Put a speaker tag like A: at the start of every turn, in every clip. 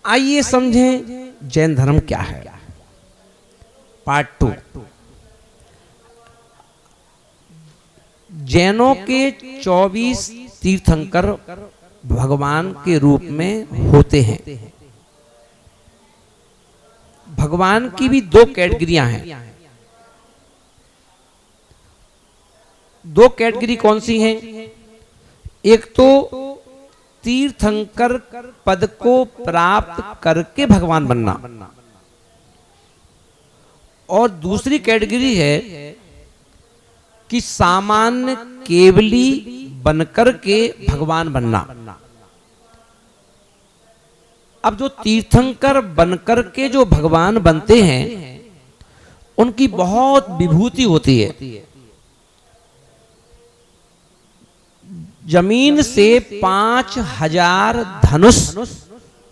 A: आइए समझें जैन धर्म क्या है। पार्ट 2। जैनों के 24 तीर्थंकर भगवान के रूप में होते हैं। भगवान की भी 2 कैटेगरियां हैं। 2 कैटेगरी कौन सी हैं? एक तो तीर्थंकर पद को प्राप्त करके भगवान बनना, और दूसरी कैटेगरी है कि सामान्य केवली बनकर के भगवान बनना। अब जो तीर्थंकर बनकर के जो भगवान बनते हैं उनकी बहुत विभूति होती है। जमीन से 5000 धनुष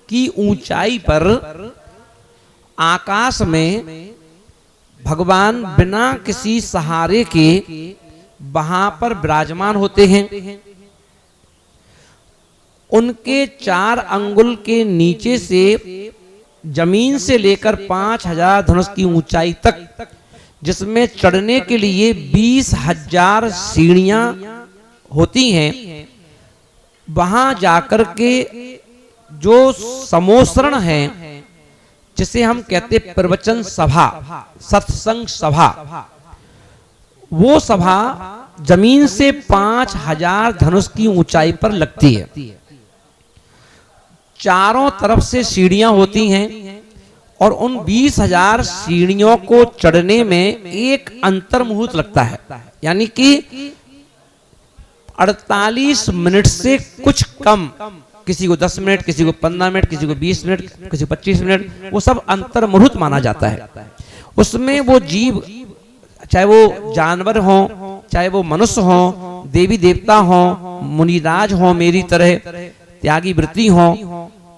A: की ऊंचाई पर आकाश में भगवान बिना किसी सहारे के वहां पर विराजमान होते हैं। उनके 4 अंगुल के नीचे से जमीन से लेकर 5000 धनुष की ऊंचाई तक, जिसमें चढ़ने के लिए 20,000 सीढ़ियां होती हैं, वहां जाकर के जो समोसरण है, जिसे हम कहते प्रवचन सभा, सत्संग सभा, वो सभा जमीन से 5000 धनुष की ऊंचाई पर लगती है। चारों तरफ से सीढ़ियां होती हैं और उन 20,000 सीढ़ियों को चढ़ने में एक अंतर मुहूर्त लगता है, यानी कि 48 मिनट से कुछ कम, किसी को 10 मिनट, किसी को 15 मिनट, किसी को 20 मिनट, किसी को 25 मिनट, वो सब अंतर मुहूर्त माना जाता है। उसमें वो जीव, चाहे वो जानवर हो, चाहे वो मनुष्य हो, देवी देवता हो, मुनिराज हो, मेरी तरह त्यागी वृत्ति हो,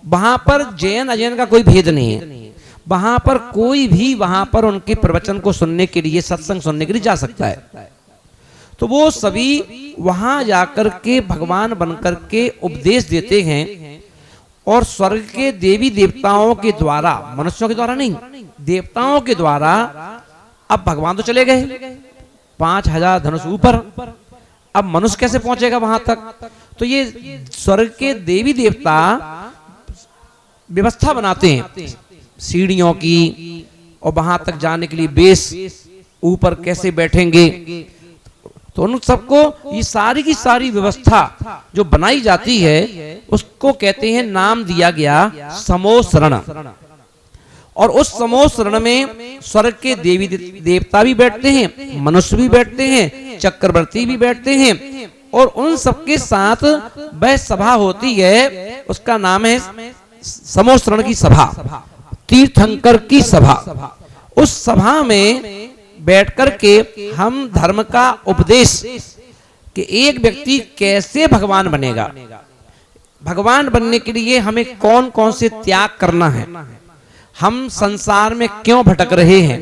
A: वहां पर जैन अजैन का कोई भेद नहीं है। वहां पर कोई भी वहां पर उनके प्रवचन को सुनने के लिए, सत्संग सुनने के लिए जा सकता है। तो वो सभी वहां जाकर के भगवान बनकर के उपदेश देते हैं, और स्वर्ग के देवी देवताओं के द्वारा, मनुष्यों के द्वारा नहीं, देवताओं के द्वारा। अब भगवान तो चले गए 5000 धनुष ऊपर, अब मनुष्य कैसे पहुंचेगा वहां तक? तो ये स्वर्ग के देवी देवता व्यवस्था बनाते हैं सीढ़ियों की, और वहां तक जाने के लिए बेस ऊपर कैसे बैठेंगे। तो उन सबको ये सारी की सारी व्यवस्था जो बनाई जाती है, उसको कहते हैं, नाम दिया गया समोसरण। और उस समोसरण में स्वर्ग के देवी देवता भी बैठते हैं, मनुष्य भी बैठते हैं, चक्रवर्ती भी बैठते हैं, और उन सबके साथ वह सभा होती है, उसका नाम है समोसरण की सभा, तीर्थंकर की सभा। उस सभा में बैठ करके हम धर्म का उपदेश कि एक व्यक्ति कैसे भगवान बनेगा, भगवान बनने के लिए हमें कौन कौन से त्याग करना है, हम संसार में क्यों भटक रहे हैं,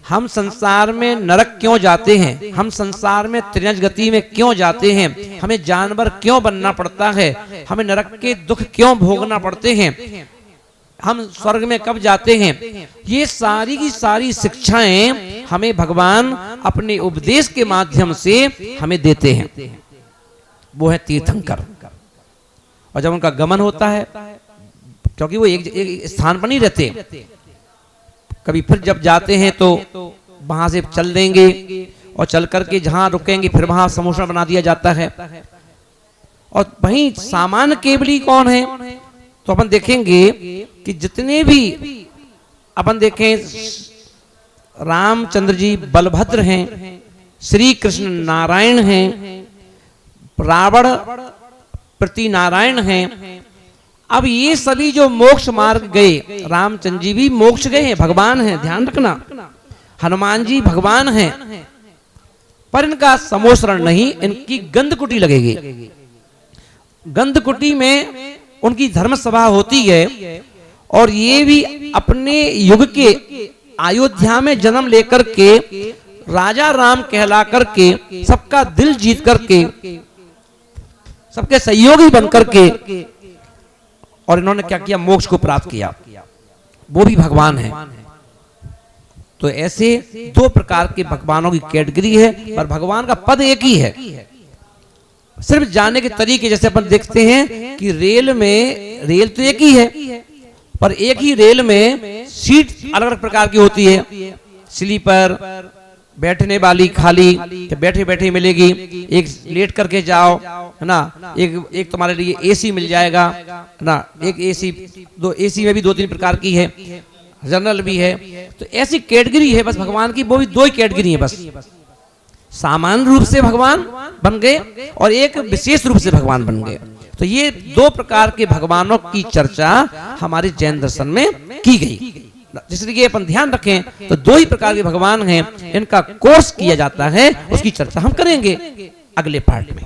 A: हम संसार में नरक क्यों जाते हैं, हम संसार में त्रिनज गति में क्यों जाते हैं, हमें जानवर क्यों बनना पड़ता है, हमें नरक के दुख क्यों भोगना पड़ते हैं, हम स्वर्ग में कब जाते हैं। ये सारी की सारी शिक्षाएं हमें भगवान अपने उपदेश के माध्यम से हमें देते हैं। वो है तीर्थंकर। और जब उनका गमन होता है, क्योंकि वो एक स्थान पर नहीं रहते, कभी फिर जब जाते हैं तो वहां से चल देंगे, और चल करके जहां रुकेंगे फिर वहां समोसरण बना दिया जाता है। और वहीं सामान्य केवली कौन है? तो अपन देखेंगे कि जितने भी अपन देखें, रामचंद्र जी बलभद्र हैं, श्री कृष्ण नारायण हैं, रावण प्रति नारायण हैं। अब ये सभी जो मोक्ष मार्ग गए, रामचंद्र जी भी मोक्ष गए हैं, भगवान हैं, ध्यान रखना, हनुमान जी भगवान हैं, पर इनका समोसरण नहीं, इनकी गंधकुटी लगेगी। गंधकुटी में उनकी धर्म सभा होती है, और ये भी अपने युग के अयोध्या में जन्म लेकर के राजा राम कहला करके सबका दिल जीत करके सबके सहयोगी बनकर के और इन्होंने क्या किया, मोक्ष को प्राप्त किया, वो भी भगवान है। तो ऐसे दो प्रकार के भगवानों की कैटेगरी है, पर भगवान का पद एक ही है। सिर्फ जाने के तरीके, जैसे अपन देखते हैं कि रेल में, रेल तो एक ही है, पर एक ही रेल में सीट अलग अलग प्रकार की होती है। स्लीपर, बैठने वाली खाली, बैठे बैठे मिलेगी, एक लेट करके जाओ है ना, एक तुम्हारे लिए एसी मिल जाएगा है ना, एक एसी, दो एसी में भी 2-3 प्रकार की है, जनरल भी है। तो ऐसी कैटेगरी है बस भगवान की, वो भी 2 ही कैटेगरी है बस। सामान्य रूप से भगवान बन गए और एक विशेष रूप से भगवान बन गए। तो ये 2 प्रकार के भगवानों की चर्चा हमारे जैन दर्शन में की गई। जिसलिए अपन ध्यान रखें तो 2 ही प्रकार के भगवान हैं, इनका कोर्स किया जाता है, उसकी चर्चा हम करेंगे अगले पार्ट में।